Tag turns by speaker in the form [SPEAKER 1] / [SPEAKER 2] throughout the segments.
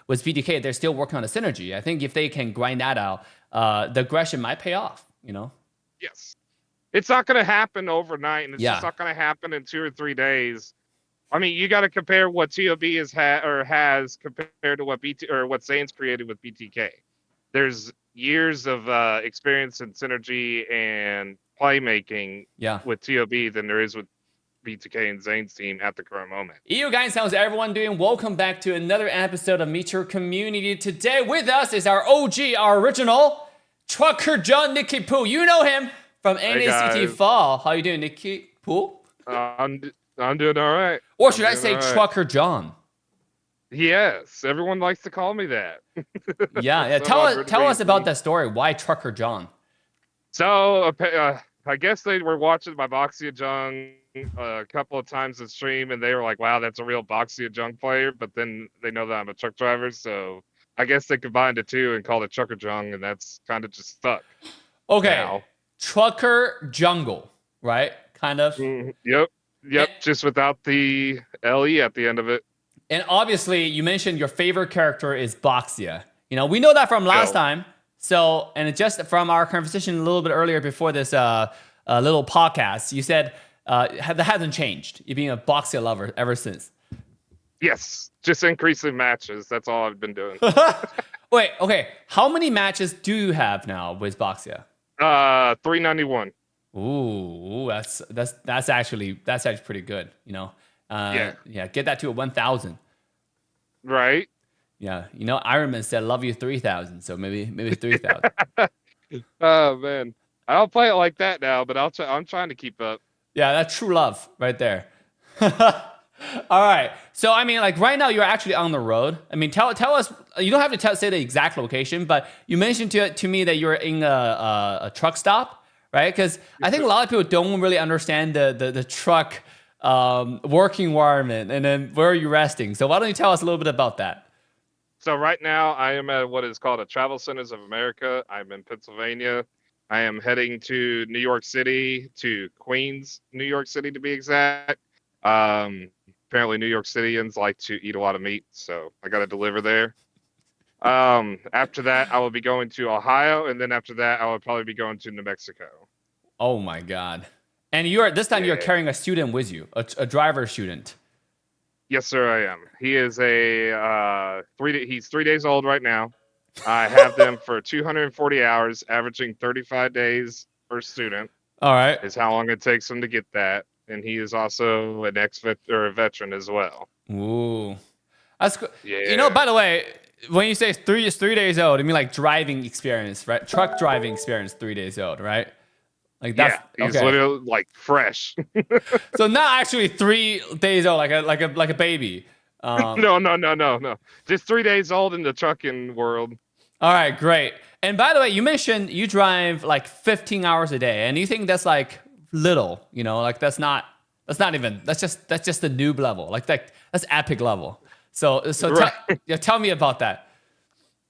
[SPEAKER 1] with BTK, they're still working on the synergy. I think if they can grind that out, the aggression might pay off, you know?
[SPEAKER 2] Yes. It's not going to happen overnight, and it's just
[SPEAKER 1] Yeah.
[SPEAKER 2] not going to happen in 2 or 3 days. I mean, you got to compare what TOB has compared to what what Zane's created with BTK. There's years of experience and synergy and playmaking with TOB than there is with BTK and Zane's team at the current moment.
[SPEAKER 1] You guys, how's everyone doing? Welcome back to another episode of Meet Your Community. Today with us is our OG, our original Trucker John Nickypoo. You know him from NACT Fall. How you doing, Nickypoo?
[SPEAKER 2] I'm doing all right.
[SPEAKER 1] Or should I say Trucker John?
[SPEAKER 2] Yes, everyone likes to call me that.
[SPEAKER 1] Yeah. Tell us about that story. Why Trucker John?
[SPEAKER 2] So I guess they were watching my Boxia Jung a couple of times in stream, and they were like, "Wow, that's a real Boxia Jung player." But then they know that I'm a truck driver, so I guess they combined the two and called it Trucker Jung, and that's kind of just stuck.
[SPEAKER 1] Okay,
[SPEAKER 2] now.
[SPEAKER 1] Trucker Jungle, right? Kind of.
[SPEAKER 2] Yep. Just without the LE at the end of it.
[SPEAKER 1] And obviously, you mentioned your favorite character is Boxia. You know, we know that from last time. So, and just from our conversation a little bit earlier before this little podcast, you said that hasn't changed. You've been a Boxia lover ever since.
[SPEAKER 2] Yes, just increasing matches. That's all I've been doing.
[SPEAKER 1] Wait, okay. How many matches do you have now with Boxia?
[SPEAKER 2] 391.
[SPEAKER 1] Ooh, that's actually pretty good. You know. Yeah. Get that to a 1,000.
[SPEAKER 2] Right.
[SPEAKER 1] Yeah, you know, Iron Man said "love you 3,000," so maybe 3,000.
[SPEAKER 2] Oh man, I don't play it like that now, but I'm trying to keep up.
[SPEAKER 1] Yeah, that's true love right there. All right, so I mean, like right now you're actually on the road. I mean, tell us. You don't have to say the exact location, but you mentioned to me that you're in a truck stop, right? Because I think a lot of people don't really understand the truck working environment, and then where are you resting? So why don't you tell us a little bit about that?
[SPEAKER 2] So right now I am at what is called a Travel Centers of America. I'm in Pennsylvania. I am heading to New York City, to Queens, New York City to be exact. Apparently New York Cityans like to eat a lot of meat, so I got to deliver there. After that, I will be going to Ohio, and then after that, I will probably be going to New Mexico.
[SPEAKER 1] Oh my God. And this time you're carrying a student with you, a driver student.
[SPEAKER 2] Yes, sir, I am. He is he's 3 days old right now. I have them for 240 hours, averaging 35 days per student.
[SPEAKER 1] All right.
[SPEAKER 2] Is how long it takes him to get that. And he is also an a veteran as well.
[SPEAKER 1] Ooh. That's cool.
[SPEAKER 2] Yeah.
[SPEAKER 1] You know, by the way, when you say 3 days old, I mean like driving experience, right? Truck driving experience, 3 days old, right? Like that's
[SPEAKER 2] he's literally like fresh.
[SPEAKER 1] So not actually 3 days old, like a baby.
[SPEAKER 2] No. Just 3 days old in the trucking world.
[SPEAKER 1] All right, great. And by the way, you mentioned you drive like 15 hours a day, and you think that's like little, you know, like that's just the noob level, like that's epic level. So
[SPEAKER 2] right.
[SPEAKER 1] Tell me about that.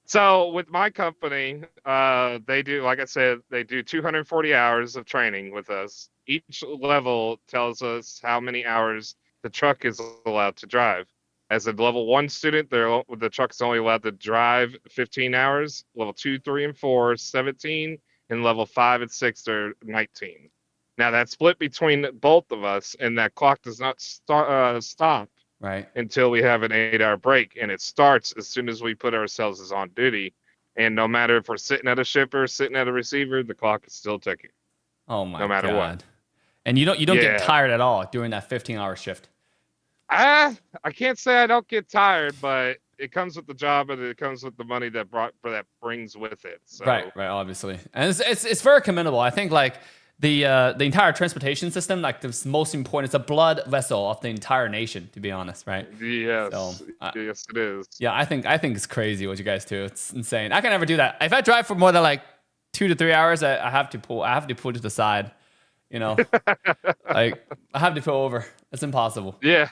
[SPEAKER 2] So with my company, they do, like I said, they do 240 hours of training with us. Each level tells us how many hours the truck is allowed to drive. As a level 1 student, the truck is only allowed to drive 15 hours. Level 2, 3, and 4, 17. And level 5 and 6, they're 19. Now that's split between both of us, and that clock does not stop until we have an 8-hour break. And it starts as soon as we put ourselves as on duty. And no matter if we're sitting at a shipper, sitting at a receiver, the clock is still ticking.
[SPEAKER 1] Oh my God.
[SPEAKER 2] No matter what.
[SPEAKER 1] And you don't get tired at all during that 15-hour shift.
[SPEAKER 2] I can't say I don't get tired, but it comes with the job, and it comes with the money that brings with it. So.
[SPEAKER 1] Right, obviously, and it's very commendable. I think like the entire transportation system, like the most important, it's a blood vessel of the entire nation, to be honest, right?
[SPEAKER 2] Yes, yes, it is.
[SPEAKER 1] Yeah, I think it's crazy what you guys do. It's insane. I can never do that. If I drive for more than like 2 to 3 hours, I have to pull to the side. You know, like I have to pull over. It's impossible.
[SPEAKER 2] Yeah.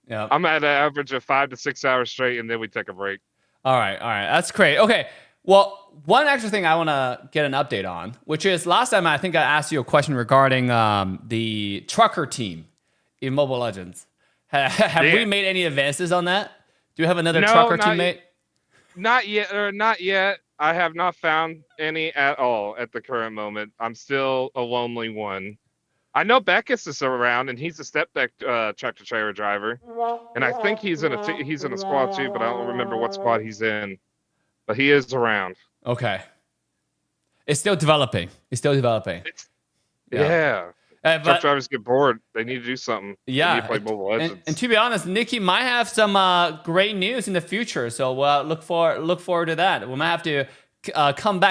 [SPEAKER 1] Yeah,
[SPEAKER 2] I'm at an average of 5 to 6 hours straight, and then we take a break.
[SPEAKER 1] All right. That's great. Okay. Well, one extra thing I want to get an update on, which is last time I think I asked you a question regarding the trucker team in Mobile Legends. Have we made any advances on that? Do you have another trucker teammate?
[SPEAKER 2] Not yet, or not yet. I have not found any at all at the current moment. I'm still a lonely one. I know Beckus is around, and he's a step deck tractor trailer driver, and I think he's in a squad too, but I don't remember what squad he's in. But he is around.
[SPEAKER 1] Okay. It's still developing. It's still developing.
[SPEAKER 2] Yeah. Truck drivers get bored. They need to do something.
[SPEAKER 1] Yeah.
[SPEAKER 2] They need to play Mobile Legends.
[SPEAKER 1] And to be honest, Nicky might have some great news in the future. So look forward to that. We might have to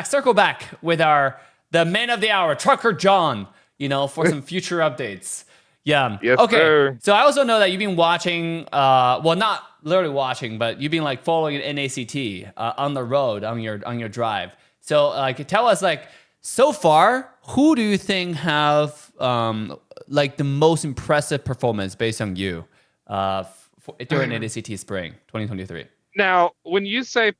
[SPEAKER 1] circle back with the man of the hour, Trucker John, for some future updates. Yeah.
[SPEAKER 2] Yes,
[SPEAKER 1] okay.
[SPEAKER 2] Sir.
[SPEAKER 1] So I also know that you've been watching, well, not literally watching, but you've been like following NACT on the road on your drive. So tell us so far, who do you think have the most impressive performance based on you during NACT Spring 2023?
[SPEAKER 2] Now, when you say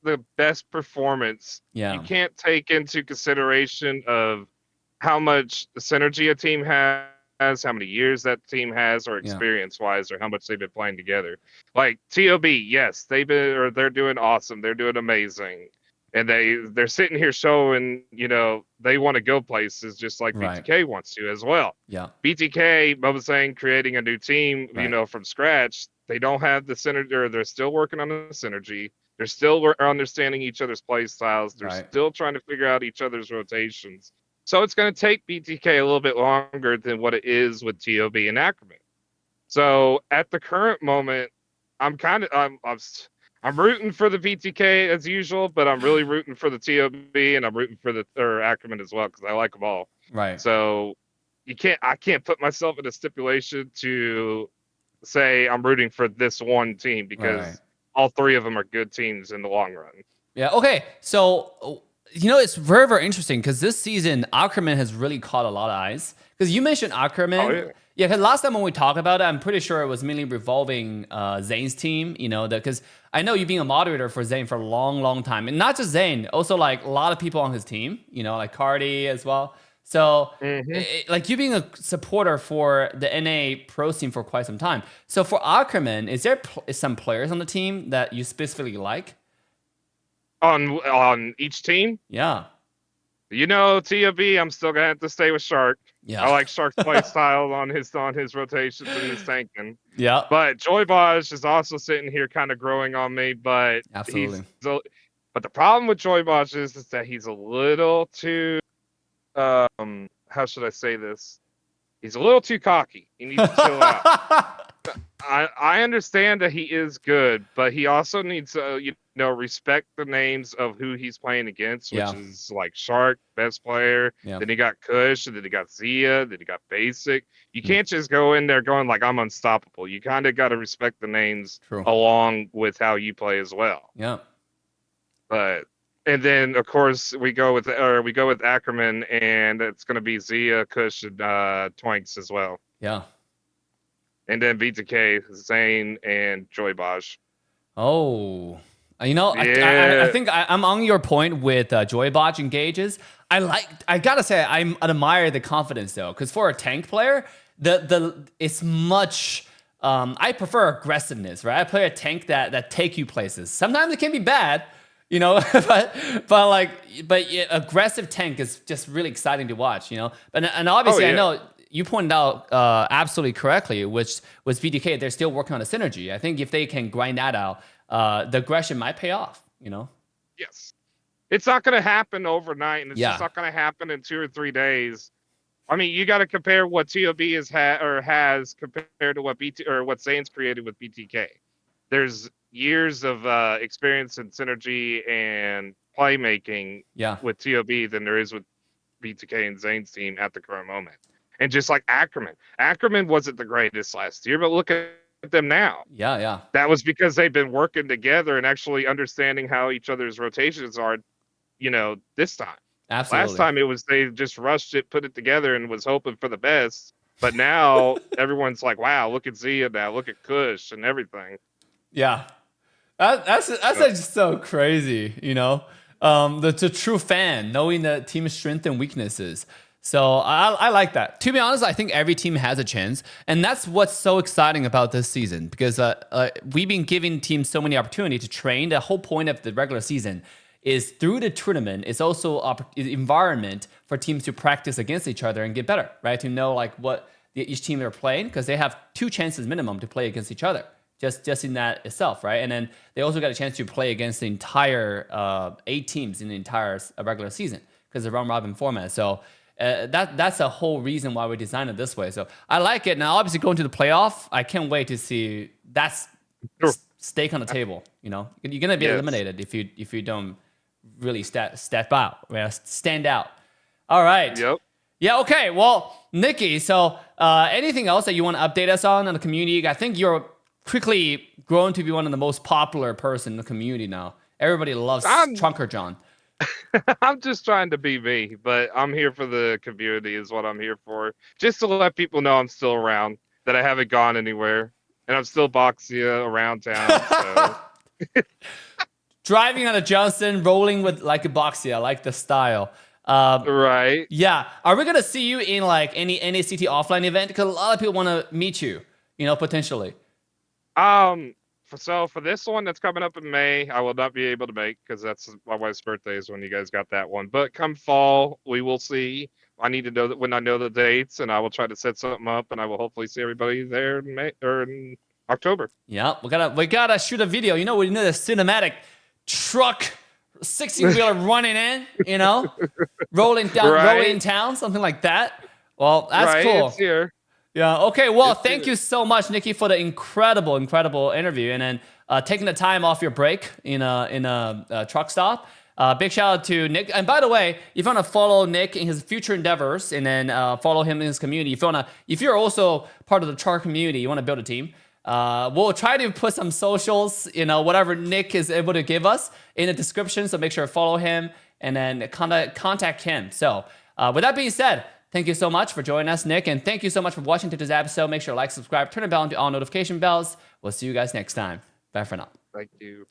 [SPEAKER 2] the best performance,
[SPEAKER 1] yeah.
[SPEAKER 2] you can't take into consideration of how much synergy a team has, how many years that team has, or experience-wise, or how much they've been playing together. Like TOB, yes, they're doing awesome. They're doing amazing. And they're sitting here showing, they want to go places just like BTK wants to as well.
[SPEAKER 1] Yeah.
[SPEAKER 2] BTK, Mo was saying, creating a new team, from scratch. They don't have the synergy, or they're still working on the synergy. They're still understanding each other's play styles. They're still trying to figure out each other's rotations. So it's going to take BTK a little bit longer than what it is with TOB and Ackerman. So at the current moment, I'm rooting for the BTK as usual, but I'm really rooting for the TOB, and I'm rooting for Ackerman as well, because I like them all.
[SPEAKER 1] Right.
[SPEAKER 2] So I can't put myself in a stipulation to say I'm rooting for this one team, because all three of them are good teams in the long run. Yeah.
[SPEAKER 1] Okay. So it's very, very interesting, because this season Ackerman has really caught a lot of eyes. Because you mentioned Ackerman.
[SPEAKER 2] Oh, yeah.
[SPEAKER 1] Yeah, because last time when we talked about it, I'm pretty sure it was mainly revolving Zane's team, because I know you've been a moderator for Zane for a long, long time. And not just Zane, also a lot of people on his team, like Cardi as well. So you being a supporter for the NA Pro team for quite some time. So for Ackerman, is there some players on the team that you specifically like?
[SPEAKER 2] On each team?
[SPEAKER 1] Yeah.
[SPEAKER 2] TOB, I'm still going to have to stay with Shark.
[SPEAKER 1] Yeah.
[SPEAKER 2] I like Shark's play style on his rotations and his tanking.
[SPEAKER 1] Yeah.
[SPEAKER 2] But Joy Bosch is also sitting here kind of growing on me, but
[SPEAKER 1] absolutely.
[SPEAKER 2] But the problem with Joy Bosch is that he's a little too how should I say this? He's a little too cocky. He needs to chill out. I understand that he is good, but he also needs to respect the names of who he's playing against, which is like Shark, best player. Yeah. Then he got Kush, and then he got Zia, then he got Basic. You can't just go in there going like I'm unstoppable. You kind of got to respect the names along with how you play as well.
[SPEAKER 1] Yeah.
[SPEAKER 2] And then of course we go with Ackerman, and it's going to be Zia, Kush, and Twanks as well.
[SPEAKER 1] Yeah.
[SPEAKER 2] And then BTK, Zane, and Joy Bosch.
[SPEAKER 1] Oh, I think I'm on your point with Joy Bosch engages. I gotta say, I admire the confidence though, because for a tank player, it's much. I prefer aggressiveness, right? I play a tank that take you places. Sometimes it can be bad, but aggressive tank is just really exciting to watch, And obviously, I know. You pointed out absolutely correctly, which was BTK. They're still working on the synergy. I think if they can grind that out, the aggression might pay off.
[SPEAKER 2] Yes, it's not going to happen overnight, and it's just not going to happen in 2 or 3 days. I mean, you got to compare what TOB has compared to what Zane's created with BTK. There's years of experience and synergy and playmaking with TOB than there is with BTK and Zane's team at the current moment. And just like Ackerman wasn't the greatest last year, but look at them now.
[SPEAKER 1] Yeah.
[SPEAKER 2] That was because they've been working together and actually understanding how each other's rotations are, this time.
[SPEAKER 1] Absolutely.
[SPEAKER 2] Last time it was they just rushed it, put it together, and was hoping for the best. But now everyone's like, wow, look at Zia now, look at Kush and everything.
[SPEAKER 1] Yeah. That's just so crazy, the true fan, knowing the team's strengths and weaknesses. So I like that. To be honest, I think every team has a chance. And that's what's so exciting about this season because we've been giving teams so many opportunities to train. The whole point of the regular season is through the tournament, it's also environment for teams to practice against each other and get better, right? To know like what each team they're playing because they have 2 chances minimum to play against each other. Just in that itself, right? And then they also got a chance to play against the entire 8 teams in the entire regular season because of the round robin format. So that's a whole reason why we designed it this way. So I like it. Now, obviously, going to the playoff, I can't wait to see that's stake on the table. You know, you're gonna be eliminated if you don't really step out, stand out. All right.
[SPEAKER 2] Yep.
[SPEAKER 1] Yeah. Okay. Well, Nicky. So anything else that you want to update us on the community? I think you're quickly grown to be one of the most popular person in the community now. Everybody loves Trunker John.
[SPEAKER 2] I'm just trying to be me, but I'm here for the community is what I'm here for. Just to let people know I'm still around, that I haven't gone anywhere, and I'm still Boxia around town. So.
[SPEAKER 1] Driving on a Johnson, rolling with like a Boxia, I like the style.
[SPEAKER 2] Right.
[SPEAKER 1] Yeah. Are we going to see you in like any NACT offline event? Because a lot of people want to meet you, potentially.
[SPEAKER 2] So for this one that's coming up in May, I will not be able to make because that's my wife's birthday is when you guys got that one. But come fall, we will see. I need to know that when I know the dates, and I will try to set something up, and I will hopefully see everybody there in May or in October.
[SPEAKER 1] Yeah, we gotta shoot a video. We need a cinematic truck, 16-wheeler running in, rolling in town, something like that. Well, that's cool.
[SPEAKER 2] It's here.
[SPEAKER 1] Yeah. Okay. Well, thank you so much, Nicky, for the incredible interview, and then taking the time off your break in a truck stop. Big shout out to Nick. And by the way, if you want to follow Nick in his future endeavors, and then follow him in his community, if you're also part of the truck community, you want to build a team. We'll try to put some socials, whatever Nick is able to give us in the description. So make sure to follow him and then contact him. So with that being said. Thank you so much for joining us, Nick, and thank you so much for watching today's episode. Make sure to like, subscribe, turn the bell on to all notification bells. We'll see you guys next time. Bye for now.
[SPEAKER 2] Thank you.